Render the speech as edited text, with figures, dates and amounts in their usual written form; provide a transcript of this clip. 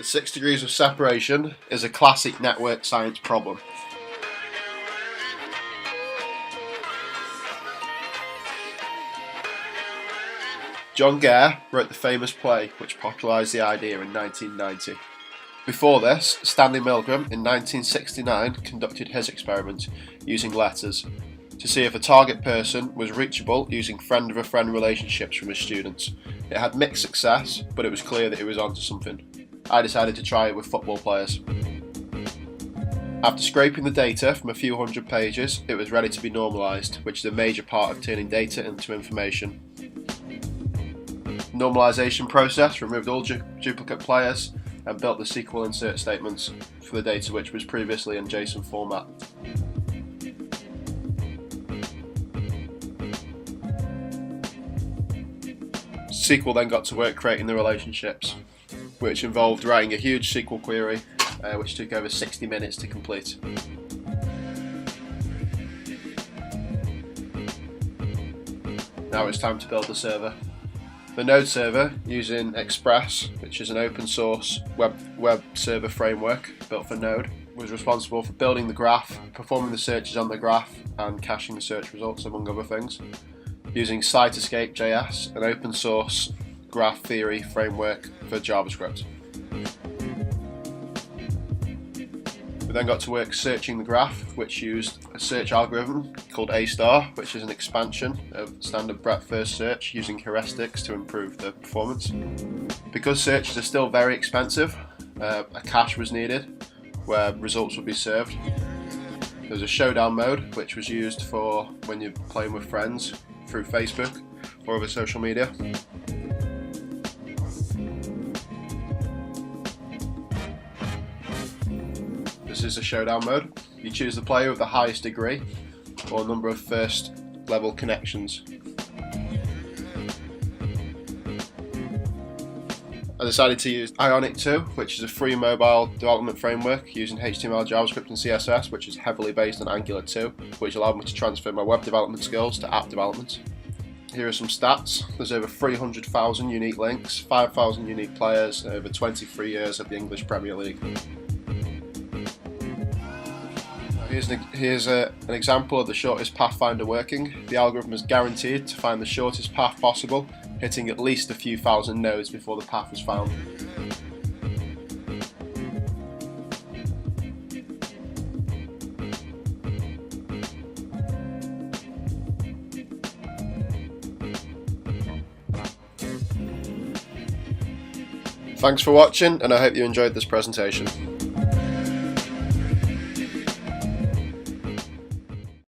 The 6 degrees of separation is a classic network science problem. John Gare wrote the famous play which popularised the idea in 1990. Before this, Stanley Milgram in 1969 conducted his experiment using letters to see if a target person was reachable using friend-of-a-friend relationships from his students. It had mixed success, but it was clear that he was onto something. I decided to try it with football players. After scraping the data from a few hundred pages, it was ready to be normalised, which is a major part of turning data into information. The normalisation process removed all duplicate players and built the SQL insert statements for the data which was previously in JSON format. SQL then got to work creating the relationships, which involved writing a huge SQL query which took over 60 minutes to complete. Now it's time to build the server. The Node server, using Express, which is an open source web server framework built for Node, was responsible for building the graph, performing the searches on the graph, and caching the search results, among other things, using Siteescape.js, an open source graph theory framework for JavaScript. We then got to work searching the graph, which used a search algorithm called A*, which is an expansion of standard breadth first search using heuristics to improve the performance. Because searches are still very expensive, a cache was needed where results would be served. There was a showdown mode, which was used for when you're playing with friends through Facebook or other social media. This is a showdown mode. You choose the player with the highest degree or number of first level connections. I decided to use Ionic 2, which is a free mobile development framework using HTML, JavaScript and CSS, which is heavily based on Angular 2, which allowed me to transfer my web development skills to app development. Here are some stats. There's over 300,000 unique links, 5,000 unique players, and over 23 years of the English Premier League. Here's an example of the shortest pathfinder working. The algorithm is guaranteed to find the shortest path possible, hitting at least a few thousand nodes before the path is found. Thanks for watching, and I hope you enjoyed this presentation.